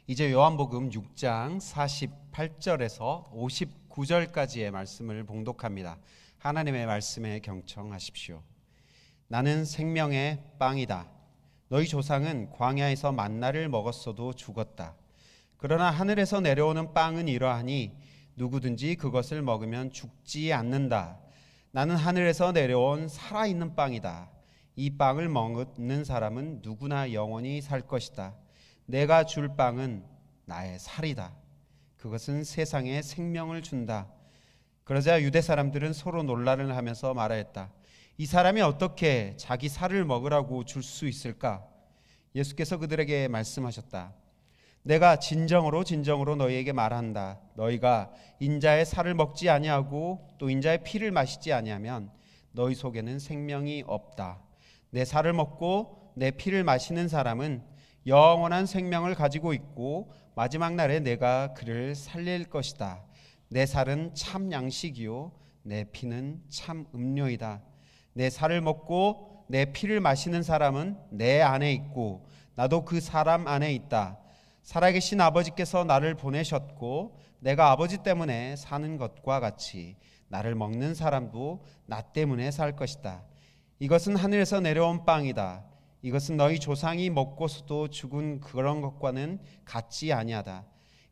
이제 요한복음 6장 48절에서 59절까지의 말씀을 봉독합니다. 하나님의 말씀에 경청하십시오. 나는 생명의 빵이다. 너희 조상은 광야에서 만나를 먹었어도 죽었다. 그러나 하늘에서 내려오는 빵은 이러하니 누구든지 그것을 먹으면 죽지 않는다. 나는 하늘에서 내려온 살아있는 빵이다. 이 빵을 먹는 사람은 누구나 영원히 살 것이다. 내가 줄 빵은 나의 살이다. 그것은 세상에 생명을 준다. 그러자 유대 사람들은 서로 논란을 하면서 말하였다. 이 사람이 어떻게 자기 살을 먹으라고 줄 수 있을까? 예수께서 그들에게 말씀하셨다. 내가 진정으로 너희에게 말한다. 너희가 인자의 살을 먹지 아니하고 또 인자의 피를 마시지 아니하면 너희 속에는 생명이 없다. 내 살을 먹고 내 피를 마시는 사람은 영원한 생명을 가지고 있고 마지막 날에 내가 그를 살릴 것이다. 내 살은 참 양식이요 내 피는 참 음료이다. 내 살을 먹고 내 피를 마시는 사람은 내 안에 있고 나도 그 사람 안에 있다. 살아계신 아버지께서 나를 보내셨고 내가 아버지 때문에 사는 것과 같이 나를 먹는 사람도 나 때문에 살 것이다. 이것은 하늘에서 내려온 빵이다. 이것은 너희 조상이 먹고서도 죽은 그런 것과는 같지 아니하다.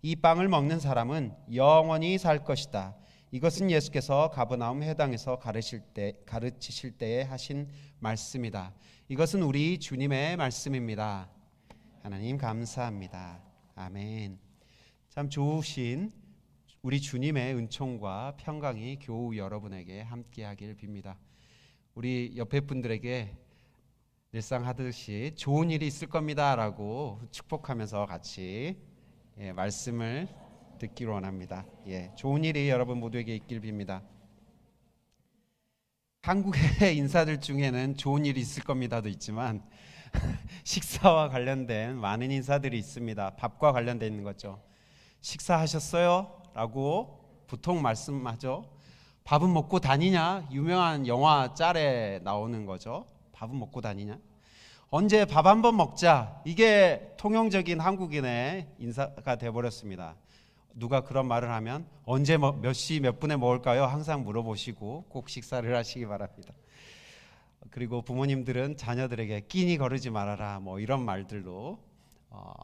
이 빵을 먹는 사람은 영원히 살 것이다. 이것은 예수께서 가버나움 회당에서 가르치실 때에 하신 말씀이다. 이것은 우리 주님의 말씀입니다. 하나님 감사합니다. 아멘. 참 좋으신 우리 주님의 은총과 평강이 교우 여러분에게 함께하길 빕니다. 우리 옆에 분들에게 늘상 하듯이 좋은 일이 있을 겁니다 라고 축복하면서 같이 말씀을 듣기를 원합니다. 좋은 일이 여러분 모두에게 있길 빕니다. 한국의 인사들 중에는 좋은 일이 있을 겁니다도 있지만 식사와 관련된 많은 인사들이 있습니다. 밥과 관련되어 있는 거죠. 식사하셨어요? 라고 보통 말씀하죠. 밥은 먹고 다니냐? 유명한 영화 짤에 나오는 거죠. 밥은 먹고 다니냐? 언제 밥 한번 먹자. 이게 통용적인 한국인의 인사가 되어버렸습니다. 누가 그런 말을 하면 언제 몇 시 몇 분에 먹을까요? 항상 물어보시고 꼭 식사를 하시기 바랍니다. 그리고 부모님들은 자녀들에게 끼니 거르지 말아라 뭐 이런 말들로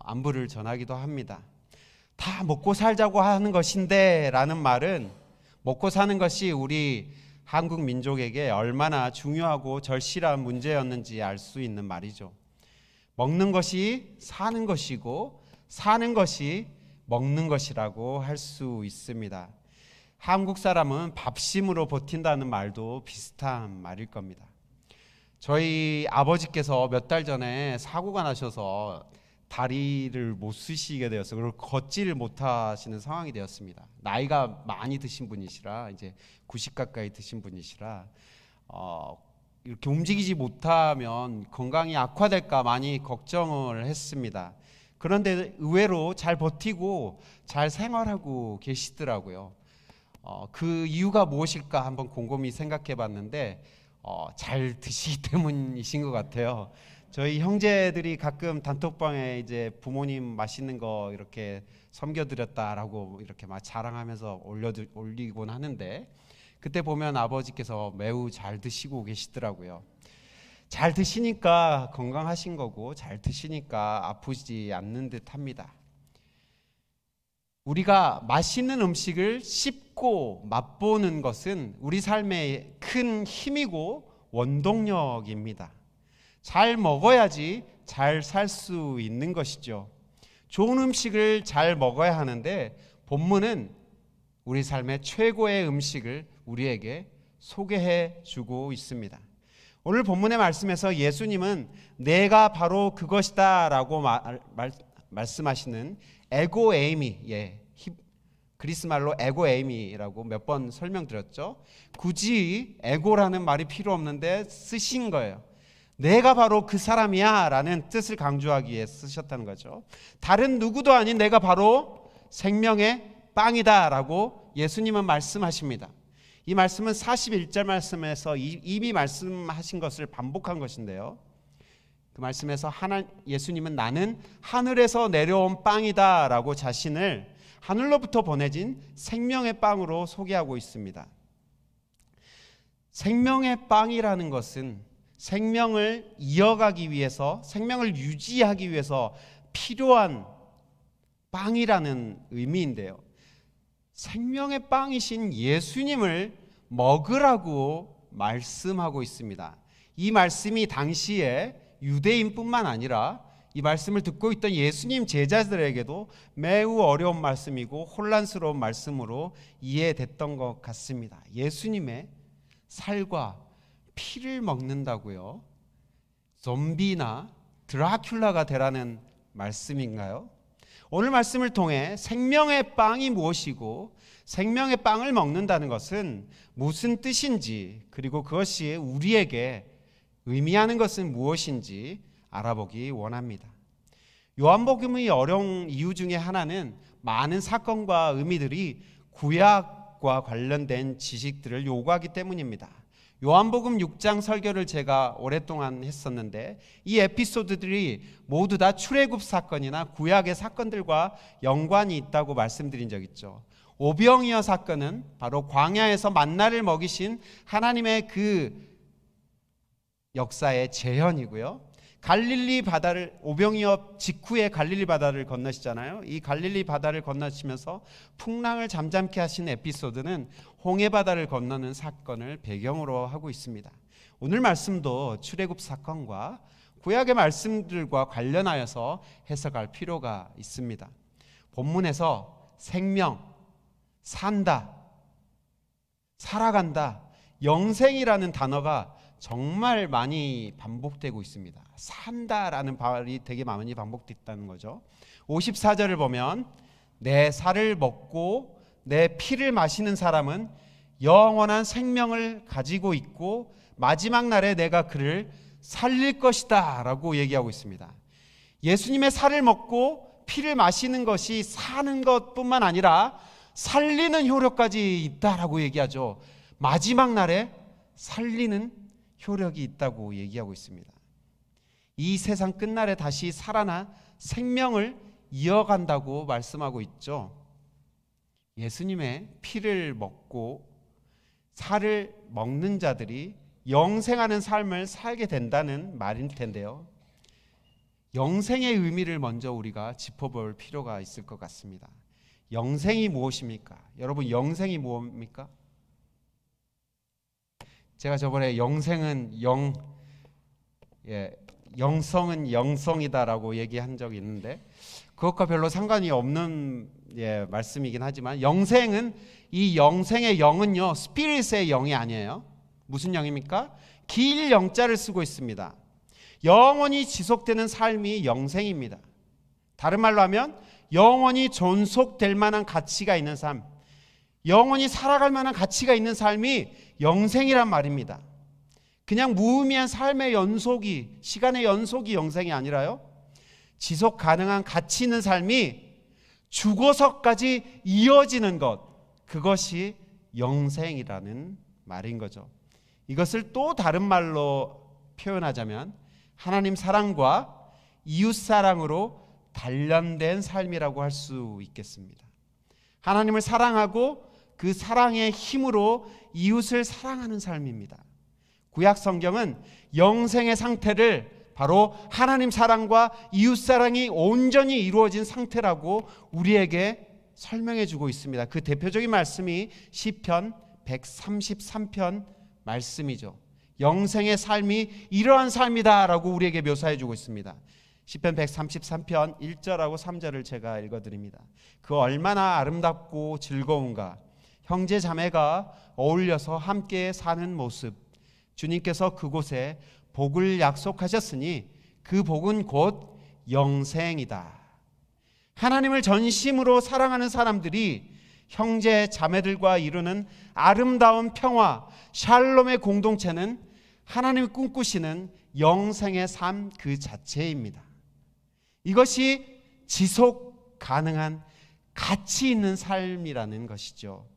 안부를 전하기도 합니다. 다 먹고 살자고 하는 것인데 라는 말은 먹고 사는 것이 우리 한국 민족에게 얼마나 중요하고 절실한 문제였는지 알 수 있는 말이죠. 먹는 것이 사는 것이고 사는 것이 먹는 것이라고 할 수 있습니다. 한국 사람은 밥심으로 버틴다는 말도 비슷한 말일 겁니다. 저희 아버지께서 몇 달 전에 사고가 나셔서 다리를 못 쓰시게 되었어요. 그리고 걷지를 못하시는 상황이 되었습니다. 나이가 많이 드신 분이시라 이제 90 가까이 드신 분이시라 이렇게 움직이지 못하면 건강이 악화될까 많이 걱정을 했습니다. 그런데 의외로 잘 버티고 잘 생활하고 계시더라고요. 그 이유가 무엇일까 한번 곰곰이 생각해 봤는데 잘 드시기 때문이신 것 같아요. 저희 형제들이 가끔 단톡방에 이제 부모님 맛있는 거 이렇게 섬겨드렸다라고 이렇게 막 자랑하면서 올리곤 하는데 그때 보면 아버지께서 매우 잘 드시고 계시더라고요. 잘 드시니까 건강하신 거고 잘 드시니까 아프지 않는 듯 합니다. 우리가 맛있는 음식을 씹고 맛보는 것은 우리 삶의 큰 힘이고 원동력입니다. 잘 먹어야지 잘 살 수 있는 것이죠. 좋은 음식을 잘 먹어야 하는데 본문은 우리 삶의 최고의 음식을 우리에게 소개해 주고 있습니다. 오늘 본문의 말씀에서 예수님은 내가 바로 그것이다 라고 말씀하시는 에고에이미, 그리스 말로 에고에이미라고 몇 번 설명드렸죠. 굳이 에고라는 말이 필요 없는데 쓰신 거예요. 내가 바로 그 사람이야 라는 뜻을 강조하기 위해 쓰셨다는 거죠. 다른 누구도 아닌 내가 바로 생명의 빵이다 라고 예수님은 말씀하십니다. 이 말씀은 41절 말씀에서 이미 말씀하신 것을 반복한 것인데요. 그 말씀에서 예수님은 나는 하늘에서 내려온 빵이다 라고 자신을 하늘로부터 보내진 생명의 빵으로 소개하고 있습니다. 생명의 빵이라는 것은 생명을 이어가기 위해서, 생명을 유지하기 위해서 필요한 빵이라는 의미인데요, 생명의 빵이신 예수님을 먹으라고 말씀하고 있습니다. 이 말씀이 당시에 유대인뿐만 아니라 이 말씀을 듣고 있던 예수님 제자들에게도 매우 어려운 말씀이고 혼란스러운 말씀으로 이해됐던 것 같습니다. 예수님의 살과 피를 먹는다고요? 좀비나 드라큘라가 되라는 말씀인가요? 오늘 말씀을 통해 생명의 빵이 무엇이고 생명의 빵을 먹는다는 것은 무슨 뜻인지, 그리고 그것이 우리에게 의미하는 것은 무엇인지 알아보기 원합니다. 요한복음이 어려운 이유 중에 하나는 많은 사건과 의미들이 구약과 관련된 지식들을 요구하기 때문입니다. 요한복음 6장 설교를 제가 오랫동안 했었는데 이 에피소드들이 모두 다 출애굽 사건이나 구약의 사건들과 연관이 있다고 말씀드린 적 있죠. 오병이어 사건은 바로 광야에서 만나를 먹이신 하나님의 그 역사의 재현이고요. 갈릴리 바다를, 오병이어 직후에 갈릴리 바다를 건너시잖아요. 이 갈릴리 바다를 건너시면서 풍랑을 잠잠케 하신 에피소드는 홍해 바다를 건너는 사건을 배경으로 하고 있습니다. 오늘 말씀도 출애굽 사건과 구약의 말씀들과 관련하여서 해석할 필요가 있습니다. 본문에서 생명, 산다, 살아간다, 영생이라는 단어가 정말 많이 반복되고 있습니다. 산다라는 말이 되게 많이 반복됐다는 거죠. 54절을 보면 내 살을 먹고 내 피를 마시는 사람은 영원한 생명을 가지고 있고 마지막 날에 내가 그를 살릴 것이다 라고 얘기하고 있습니다. 예수님의 살을 먹고 피를 마시는 것이 사는 것뿐만 아니라 살리는 효력까지 있다라고 얘기하죠. 마지막 날에 살리는 효력이 있다고 얘기하고 있습니다. 이 세상 끝날에 다시 살아나 생명을 이어간다고 말씀하고 있죠. 예수님의 피를 먹고 살을 먹는 자들이 영생하는 삶을 살게 된다는 말일 텐데요, 영생의 의미를 먼저 우리가 짚어볼 필요가 있을 것 같습니다. 영생이 무엇입니까? 여러분, 영생이 무엇입니까? 제가 저번에 영생은 영성은 영성이다라고 얘기한 적이 있는데 그것과 별로 상관이 없는 말씀이긴 하지만, 영생은, 이 영생의 영은요 스피릿의 영이 아니에요. 무슨 영입니까? 길 영자를 쓰고 있습니다. 영원히 지속되는 삶이 영생입니다. 다른 말로 하면 영원히 존속될 만한 가치가 있는 삶, 영원히 살아갈 만한 가치가 있는 삶이 영생이란 말입니다. 그냥 무의미한 삶의 연속이, 시간의 연속이 영생이 아니라요, 지속 가능한 가치 있는 삶이 죽어서까지 이어지는 것, 그것이 영생이라는 말인 거죠. 이것을 또 다른 말로 표현하자면 하나님 사랑과 이웃 사랑으로 단련된 삶이라고 할 수 있겠습니다. 하나님을 사랑하고 그 사랑의 힘으로 이웃을 사랑하는 삶입니다. 구약 성경은 영생의 상태를 바로 하나님 사랑과 이웃 사랑이 온전히 이루어진 상태라고 우리에게 설명해 주고 있습니다. 그 대표적인 말씀이 시편 133편 말씀이죠. 영생의 삶이 이러한 삶이다라고 우리에게 묘사해 주고 있습니다. 시편 133편 1절하고 3절을 제가 읽어드립니다. 그 얼마나 아름답고 즐거운가, 형제 자매가 어울려서 함께 사는 모습. 주님께서 그곳에 복을 약속하셨으니 그 복은 곧 영생이다. 하나님을 전심으로 사랑하는 사람들이 형제 자매들과 이루는 아름다운 평화, 샬롬의 공동체는 하나님이 꿈꾸시는 영생의 삶 그 자체입니다. 이것이 지속 가능한 가치 있는 삶이라는 것이죠.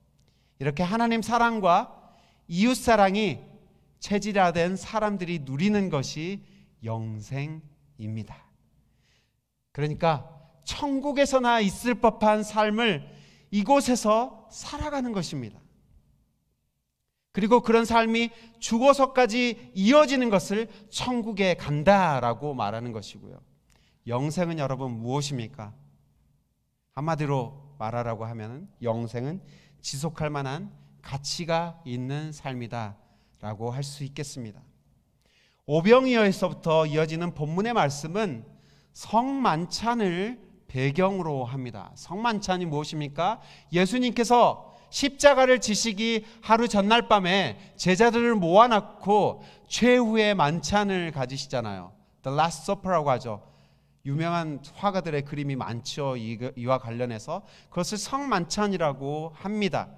이렇게 하나님 사랑과 이웃 사랑이 체질화된 사람들이 누리는 것이 영생입니다. 그러니까 천국에서나 있을 법한 삶을 이곳에서 살아가는 것입니다. 그리고 그런 삶이 죽어서까지 이어지는 것을 천국에 간다라고 말하는 것이고요. 영생은 여러분 무엇입니까? 한마디로 말하라고 하면 영생은 지속할 만한 가치가 있는 삶이다 라고 할 수 있겠습니다. 오병이어에서부터 이어지는 본문의 말씀은 성만찬을 배경으로 합니다. 성만찬이 무엇입니까? 예수님께서 십자가를 지시기 하루 전날 밤에 제자들을 모아놓고 최후의 만찬을 가지시잖아요. The Last Supper라고 하죠. 유명한 화가들의 그림이 많죠. 이와 관련해서 그것을 성만찬이라고 합니다.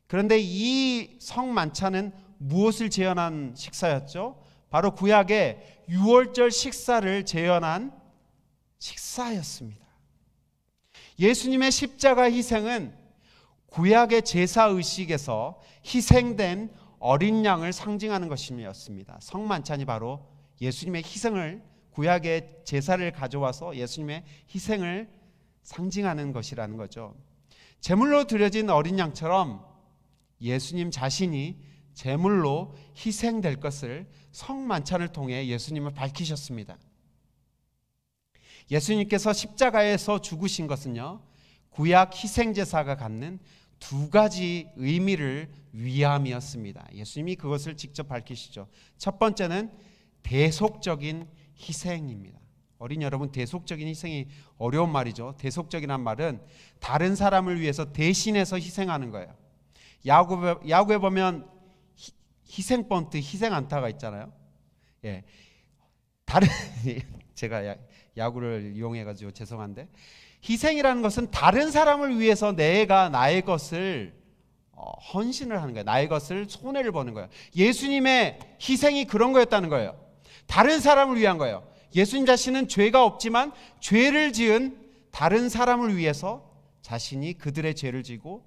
그런데 이 성만찬은 무엇을 재현한 식사였죠? 바로 구약의 유월절 식사를 재현한 식사였습니다. 예수님의 십자가 희생은 구약의 제사의식에서 희생된 어린 양을 상징하는 것이었습니다. 성만찬이 바로 예수님의 희생을, 구약의 제사를 가져와서 예수님의 희생을 상징하는 것이라는 거죠. 제물로 드려진 어린 양처럼 예수님 자신이 제물로 희생될 것을 성만찬을 통해 예수님을 밝히셨습니다. 예수님께서 십자가에서 죽으신 것은요, 구약 희생제사가 갖는 두 가지 의미를 위함이었습니다. 예수님이 그것을 직접 밝히시죠. 첫 번째는 대속적인 희생입니다. 어린 여러분, 대속적인 희생이 어려운 말이죠. 대속적이란 말은 다른 사람을 위해서 대신해서 희생하는 거예요. 야구에 보면 희생 번트, 희생 안타가 있잖아요. 예, 다른 제가 야구를 이용해가지고 죄송한데, 희생이라는 것은 다른 사람을 위해서 내가 나의 것을 헌신을 하는 거예요. 나의 것을 손해를 보는 거예요. 예수님의 희생이 그런 거였다는 거예요. 다른 사람을 위한 거예요. 예수님 자신은 죄가 없지만 죄를 지은 다른 사람을 위해서 자신이 그들의 죄를 지고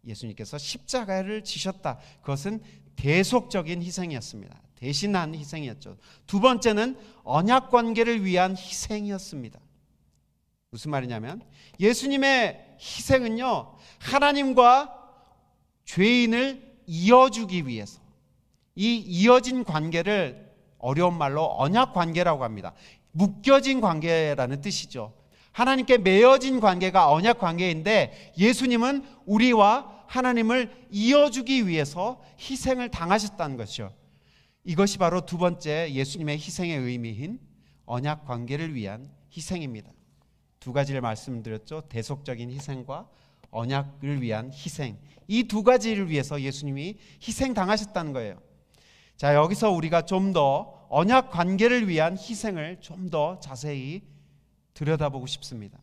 예수님께서 십자가를 지셨다. 그것은 대속적인 희생이었습니다. 대신한 희생이었죠. 두 번째는 언약 관계를 위한 희생이었습니다. 무슨 말이냐면 예수님의 희생은요, 하나님과 죄인을 이어주기 위해서, 이 이어진 관계를 어려운 말로 언약 관계라고 합니다. 묶여진 관계라는 뜻이죠. 하나님께 맺어진 관계가 언약 관계인데 예수님은 우리와 하나님을 이어주기 위해서 희생을 당하셨다는 것이죠. 이것이 바로 두 번째 예수님의 희생의 의미인 언약 관계를 위한 희생입니다. 두 가지를 말씀드렸죠. 대속적인 희생과 언약을 위한 희생. 이 두 가지를 위해서 예수님이 희생 당하셨다는 거예요. 자, 여기서 우리가 좀 더 언약 관계를 위한 희생을 좀 더 자세히 들여다보고 싶습니다.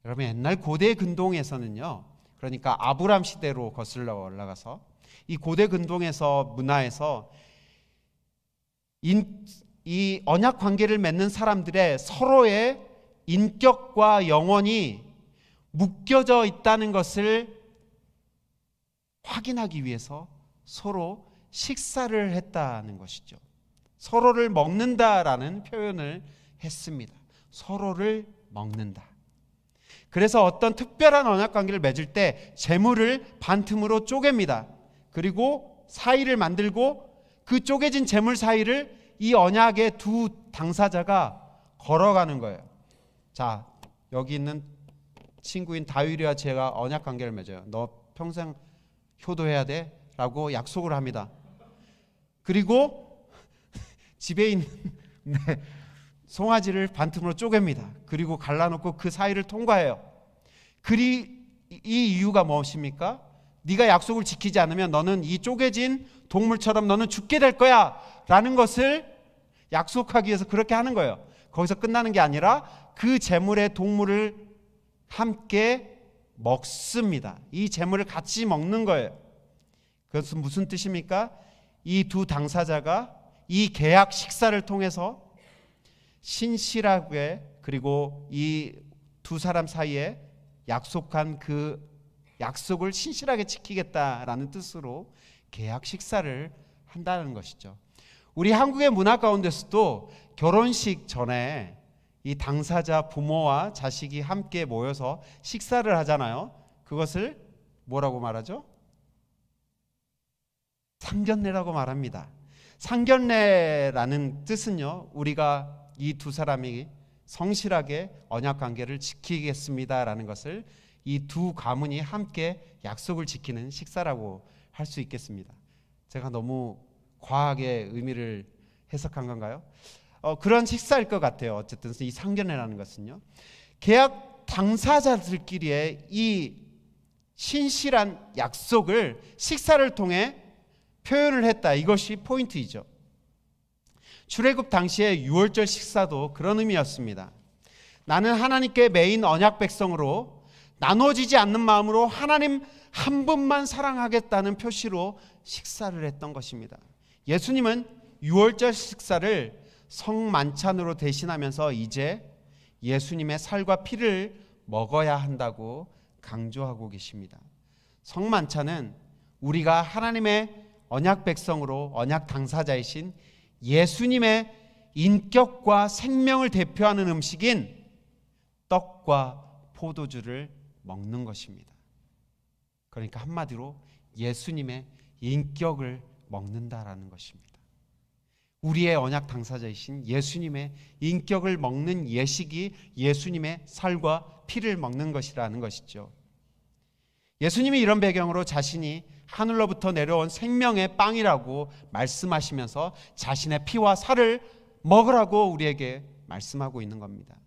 여러분, 옛날 고대 근동에서는요, 그러니까 아브람 시대로 거슬러 올라가서 이 고대 근동에서 문화에서 이 언약 관계를 맺는 사람들의 서로의 인격과 영혼이 묶여져 있다는 것을 확인하기 위해서 서로 식사를 했다는 것이죠. 서로를 먹는다라는 표현을 했습니다. 서로를 먹는다. 그래서 어떤 특별한 언약 관계를 맺을 때 재물을 반틈으로 쪼갭니다. 그리고 사이를 만들고 그 쪼개진 재물 사이를 이 언약의 두 당사자가 걸어가는 거예요. 자, 여기 있는 친구인 다윗이와 제가 언약 관계를 맺어요. 너 평생 효도해야 돼 라고 약속을 합니다. 그리고 집에 있는 송아지를 반틈으로 쪼갭니다. 그리고 갈라놓고 그 사이를 통과해요. 이 이유가 무엇입니까? 네가 약속을 지키지 않으면 너는 이 쪼개진 동물처럼 너는 죽게 될 거야 라는 것을 약속하기 위해서 그렇게 하는 거예요. 거기서 끝나는 게 아니라 그 제물의 동물을 함께 먹습니다. 이 제물을 같이 먹는 거예요. 그것은 무슨 뜻입니까? 이 두 당사자가 이 계약 식사를 통해서 신실하게, 그리고 이 두 사람 사이에 약속한 그 약속을 신실하게 지키겠다라는 뜻으로 계약 식사를 한다는 것이죠. 우리 한국의 문화 가운데서도 결혼식 전에 이 당사자 부모와 자식이 함께 모여서 식사를 하잖아요. 그것을 뭐라고 말하죠? 상견례라고 말합니다. 상견례라는 뜻은요, 우리가 이 두 사람이 성실하게 언약 관계를 지키겠습니다라는 것을 이 두 가문이 함께 약속을 지키는 식사라고 할 수 있겠습니다. 제가 너무 과하게 의미를 해석한 건가요? 그런 식사일 것 같아요. 어쨌든 이 상견례라는 것은요, 계약 당사자들끼리의 이 신실한 약속을 식사를 통해 표현을 했다. 이것이 포인트이죠. 출애굽 당시의 유월절 식사도 그런 의미였습니다. 나는 하나님께 매인 언약 백성으로 나눠지지 않는 마음으로 하나님 한 분만 사랑하겠다는 표시로 식사를 했던 것입니다. 예수님은 유월절 식사를 성만찬으로 대신하면서 이제 예수님의 살과 피를 먹어야 한다고 강조하고 계십니다. 성만찬은 우리가 하나님의 언약 백성으로 언약 당사자이신 예수님의 인격과 생명을 대표하는 음식인 떡과 포도주를 먹는 것입니다. 그러니까 한마디로 예수님의 인격을 먹는다라는 것입니다. 우리의 언약 당사자이신 예수님의 인격을 먹는 예식이 예수님의 살과 피를 먹는 것이라는 것이죠. 예수님이 이런 배경으로 자신이 하늘로부터 내려온 생명의 빵이라고 말씀하시면서 자신의 피와 살을 먹으라고 우리에게 말씀하고 있는 겁니다.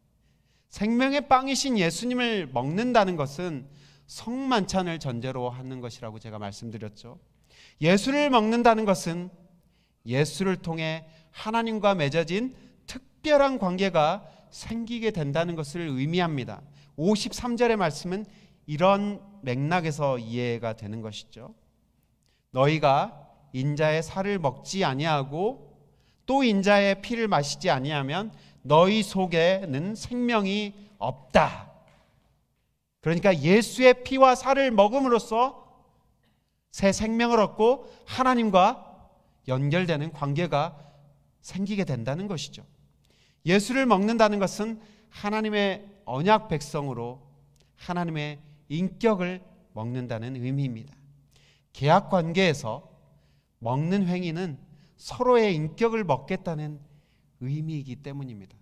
생명의 빵이신 예수님을 먹는다는 것은 성만찬을 전제로 하는 것이라고 제가 말씀드렸죠. 예수를 먹는다는 것은 예수를 통해 하나님과 맺어진 특별한 관계가 생기게 된다는 것을 의미합니다. 53절의 말씀은 이런 맥락에서 이해가 되는 것이죠. 너희가 인자의 살을 먹지 아니하고 또 인자의 피를 마시지 아니하면 너희 속에는 생명이 없다. 그러니까 예수의 피와 살을 먹음으로써 새 생명을 얻고 하나님과 연결되는 관계가 생기게 된다는 것이죠. 예수를 먹는다는 것은 하나님의 언약 백성으로 하나님의 인격을 먹는다는 의미입니다. 계약 관계에서 먹는 행위는 서로의 인격을 먹겠다는 의미이기 때문입니다.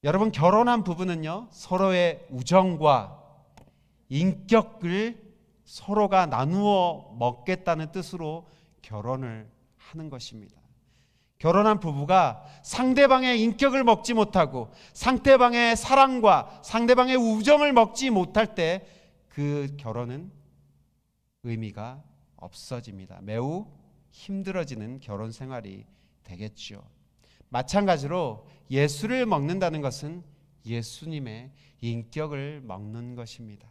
여러분, 결혼한 부부는요, 서로의 우정과 인격을 서로가 나누어 먹겠다는 뜻으로 결혼을 하는 것입니다. 결혼한 부부가 상대방의 인격을 먹지 못하고 상대방의 사랑과 상대방의 우정을 먹지 못할 때 그 결혼은 의미가 없어집니다. 매우 힘들어지는 결혼 생활이 되겠죠. 마찬가지로 예수를 먹는다는 것은 예수님의 인격을 먹는 것입니다.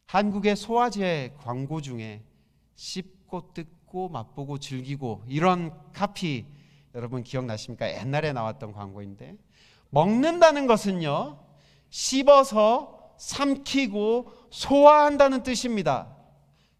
한국의 소화제 광고 중에 씹고 뜯고 맛보고 즐기고 이런 카피 여러분 기억나십니까? 옛날에 나왔던 광고인데, 먹는다는 것은요, 씹어서 삼키고 소화한다는 뜻입니다.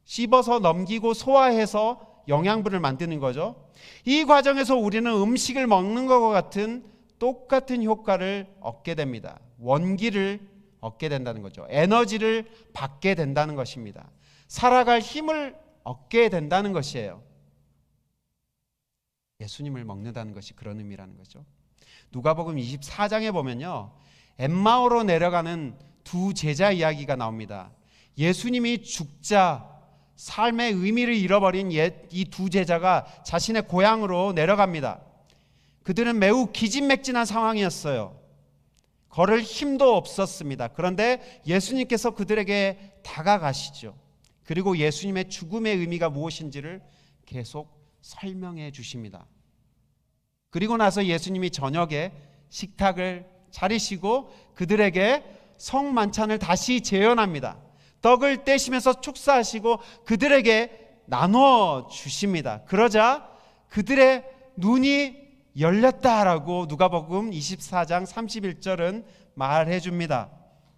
씹어서 넘기고 소화해서 영양분을 만드는 거죠. 이 과정에서 우리는 음식을 먹는 것과 같은 똑같은 효과를 얻게 됩니다. 원기를 얻게 된다는 거죠. 에너지를 받게 된다는 것입니다. 살아갈 힘을 얻게 된다는 것이에요. 예수님을 먹는다는 것이 그런 의미라는 거죠. 누가복음 24장에 보면요, 엠마오로 내려가는 두 제자 이야기가 나옵니다. 예수님이 죽자 삶의 의미를 잃어버린 이 두 제자가 자신의 고향으로 내려갑니다. 그들은 매우 기진맥진한 상황이었어요. 걸을 힘도 없었습니다. 그런데 예수님께서 그들에게 다가가시죠. 그리고 예수님의 죽음의 의미가 무엇인지를 계속 설명해 주십니다. 그리고 나서 예수님이 저녁에 식탁을 차리시고 그들에게 성만찬을 다시 재현합니다. 떡을 떼시면서 축사하시고 그들에게 나눠 주십니다. 그러자 그들의 눈이 열렸다라고 누가복음 24장 31절은 말해 줍니다.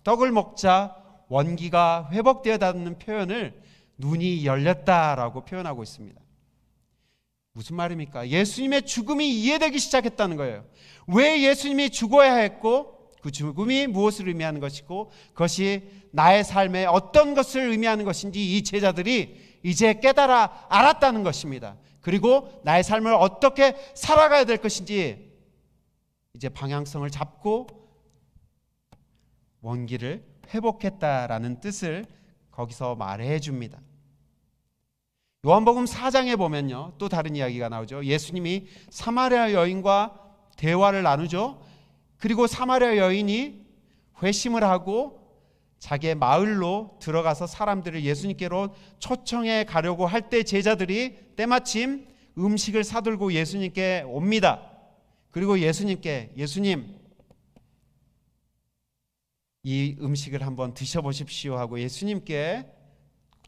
떡을 먹자 원기가 회복되었다는 표현을 눈이 열렸다라고 표현하고 있습니다. 무슨 말입니까? 예수님의 죽음이 이해되기 시작했다는 거예요. 왜 예수님이 죽어야 했고 그 죽음이 무엇을 의미하는 것이고 그것이 나의 삶에 어떤 것을 의미하는 것인지 이 제자들이 이제 깨달아 알았다는 것입니다. 그리고 나의 삶을 어떻게 살아가야 될 것인지 이제 방향성을 잡고 원기를 회복했다라는 뜻을 거기서 말해 줍니다. 요한복음 4장에 보면요, 또 다른 이야기가 나오죠. 예수님이 사마리아 여인과 대화를 나누죠. 그리고 사마리아 여인이 회심을 하고 자기의 마을로 들어가서 사람들을 예수님께로 초청해 가려고 할 때 제자들이 때마침 음식을 사들고 예수님께 옵니다. 그리고 예수님께 예수님 이 음식을 한번 드셔보십시오 하고 예수님께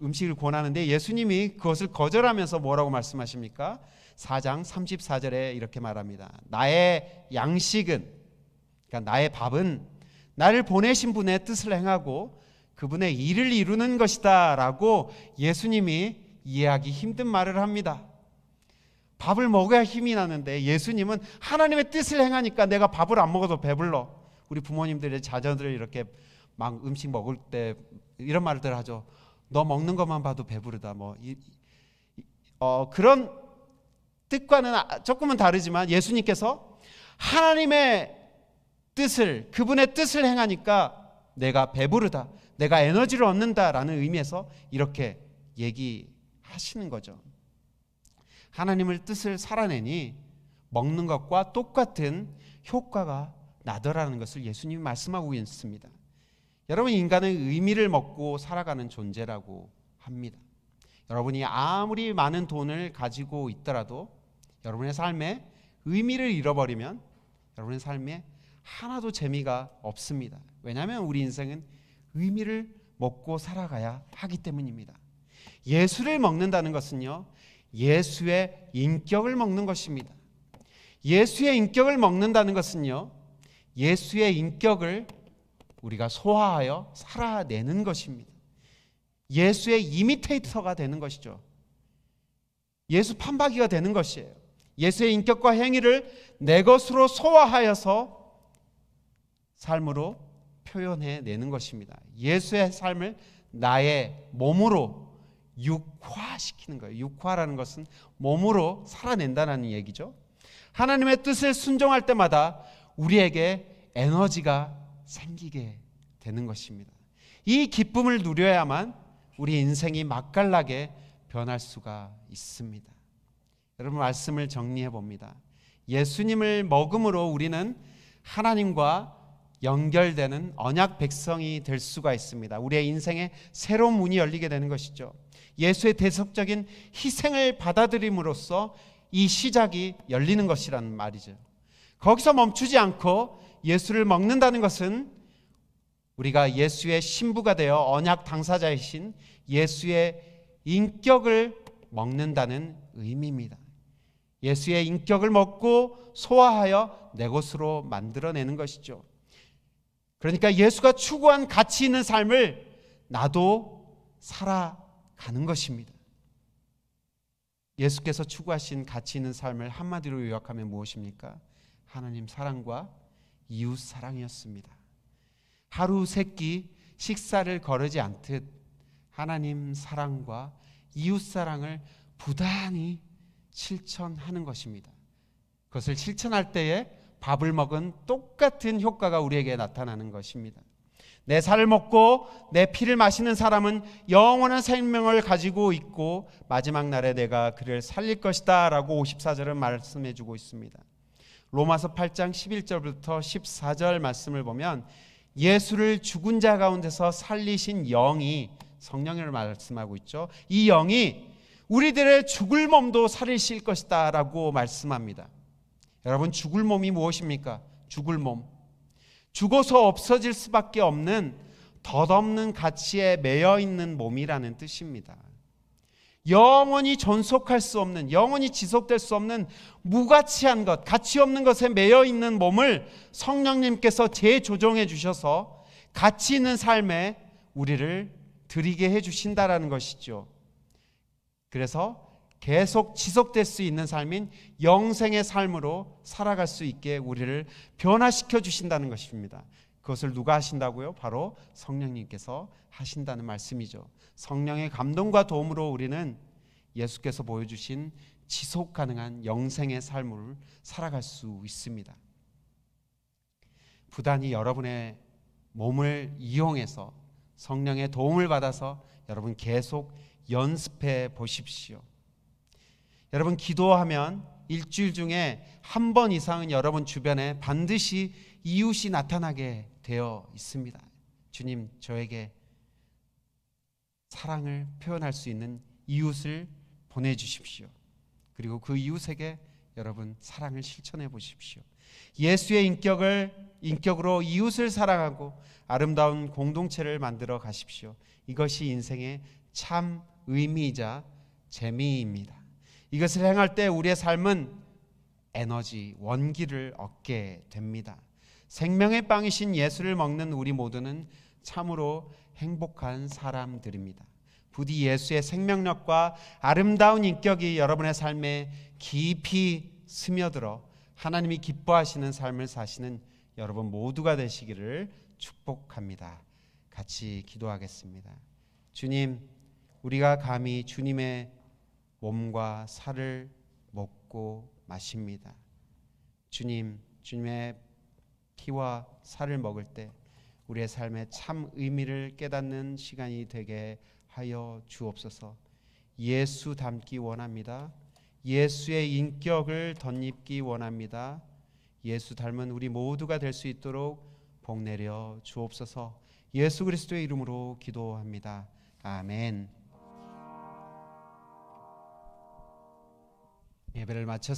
음식을 권하는데 예수님이 그것을 거절하면서 뭐라고 말씀하십니까? 4장 34절에 이렇게 말합니다. 나의 양식은, 그러니까 나의 밥은 나를 보내신 분의 뜻을 행하고 그분의 일을 이루는 것이다 라고 예수님이 이해하기 힘든 말을 합니다. 밥을 먹어야 힘이 나는데 예수님은 하나님의 뜻을 행하니까 내가 밥을 안 먹어도 배불러. 우리 부모님들의 자녀들 이렇게 막 음식 먹을 때 이런 말들 하죠. 너 먹는 것만 봐도 배부르다. 그런 뜻과는 조금은 다르지만 예수님께서 하나님의 뜻을, 그분의 뜻을 행하니까 내가 배부르다, 내가 에너지를 얻는다라는 의미에서 이렇게 얘기하시는 거죠. 하나님의 뜻을 살아내니 먹는 것과 똑같은 효과가 나더라는 것을 예수님이 말씀하고 있습니다. 여러분, 인간은 의미를 먹고 살아가는 존재라고 합니다. 여러분이 아무리 많은 돈을 가지고 있더라도 여러분의 삶에 의미를 잃어버리면 여러분의 삶에 하나도 재미가 없습니다. 왜냐하면 우리 인생은 의미를 먹고 살아가야 하기 때문입니다. 예수를 먹는다는 것은요, 예수의 인격을 먹는 것입니다. 예수의 인격을 먹는다는 것은요, 예수의 인격을 우리가 소화하여 살아내는 것입니다. 예수의 이미테이터가 되는 것이죠. 예수 판박이가 되는 것이에요. 예수의 인격과 행위를 내 것으로 소화하여서 삶으로 표현해내는 것입니다. 예수의 삶을 나의 몸으로 육화시키는 거예요. 육화라는 것은 몸으로 살아낸다는 얘기죠. 하나님의 뜻을 순종할 때마다 우리에게 에너지가 생기게 되는 것입니다. 이 기쁨을 누려야만 우리 인생이 맛깔나게 변할 수가 있습니다. 여러분, 말씀을 정리해 봅니다. 예수님을 먹음으로 우리는 하나님과 연결되는 언약 백성이 될 수가 있습니다. 우리의 인생에 새로운 문이 열리게 되는 것이죠. 예수의 대속적인 희생을 받아들임으로써 이 시작이 열리는 것이라는 말이죠. 거기서 멈추지 않고 예수를 먹는다는 것은 우리가 예수의 신부가 되어 언약 당사자이신 예수의 인격을 먹는다는 의미입니다. 예수의 인격을 먹고 소화하여 내 것으로 만들어내는 것이죠. 그러니까 예수가 추구한 가치 있는 삶을 나도 살아가는 것입니다. 예수께서 추구하신 가치 있는 삶을 한마디로 요약하면 무엇입니까? 하나님 사랑과 이웃 사랑이었습니다. 하루 세끼 식사를 거르지 않듯 하나님 사랑과 이웃 사랑을 부단히 실천하는 것입니다. 그것을 실천할 때에 밥을 먹은 똑같은 효과가 우리에게 나타나는 것입니다. 내 살을 먹고 내 피를 마시는 사람은 영원한 생명을 가지고 있고 마지막 날에 내가 그를 살릴 것이다 라고 54절은 말씀해 주고 있습니다. 로마서 8장 11절부터 14절 말씀을 보면 예수를 죽은 자 가운데서 살리신 영이, 성령을 말씀하고 있죠. 이 영이 우리들의 죽을 몸도 살리실 것이다 라고 말씀합니다. 여러분, 죽을 몸이 무엇입니까? 죽을 몸, 죽어서 없어질 수밖에 없는 덧없는 가치에 매여 있는 몸이라는 뜻입니다. 영원히 존속할 수 없는, 영원히 지속될 수 없는 무가치한 것, 가치 없는 것에 매여 있는 몸을 성령님께서 재조정해 주셔서 가치 있는 삶에 우리를 드리게 해 주신다라는 것이죠. 그래서 계속 지속될 수 있는 삶인 영생의 삶으로 살아갈 수 있게 우리를 변화시켜 주신다는 것입니다. 그것을 누가 하신다고요? 바로 성령님께서 하신다는 말씀이죠. 성령의 감동과 도움으로 우리는 예수께서 보여주신 지속 가능한 영생의 삶을 살아갈 수 있습니다. 부단히 여러분의 몸을 이용해서 성령의 도움을 받아서 여러분 계속 연습해 보십시오. 여러분 기도하면 일주일 중에 한 번 이상은 여러분 주변에 반드시 이웃이 나타나게 되어 있습니다. 주님, 저에게 사랑을 표현할 수 있는 이웃을 보내주십시오. 그리고 그 이웃에게 여러분 사랑을 실천해 보십시오. 예수의 인격으로 이웃을 사랑하고 아름다운 공동체를 만들어 가십시오. 이것이 인생의 참 의미이자 재미입니다. 이것을 행할 때 우리의 삶은 에너지, 원기를 얻게 됩니다. 생명의 빵이신 예수를 먹는 우리 모두는 참으로 행복한 사람들입니다. 부디 예수의 생명력과 아름다운 인격이 여러분의 삶에 깊이 스며들어 하나님이 기뻐하시는 삶을 사시는 여러분 모두가 되시기를 축복합니다. 같이 기도하겠습니다. 주님, 우리가 감히 주님의 몸과 살을 먹고 마십니다. 주님, 주님의 피와 살을 먹을 때 우리의 삶의 참 의미를 깨닫는 시간이 되게 하여 주옵소서. 예수 닮기 원합니다. 예수의 인격을 덧입기 원합니다. 예수 닮은 우리 모두가 될 수 있도록 복 내려 주옵소서. 예수 그리스도의 이름으로 기도합니다. 아멘. 예배를 마쳤습니다.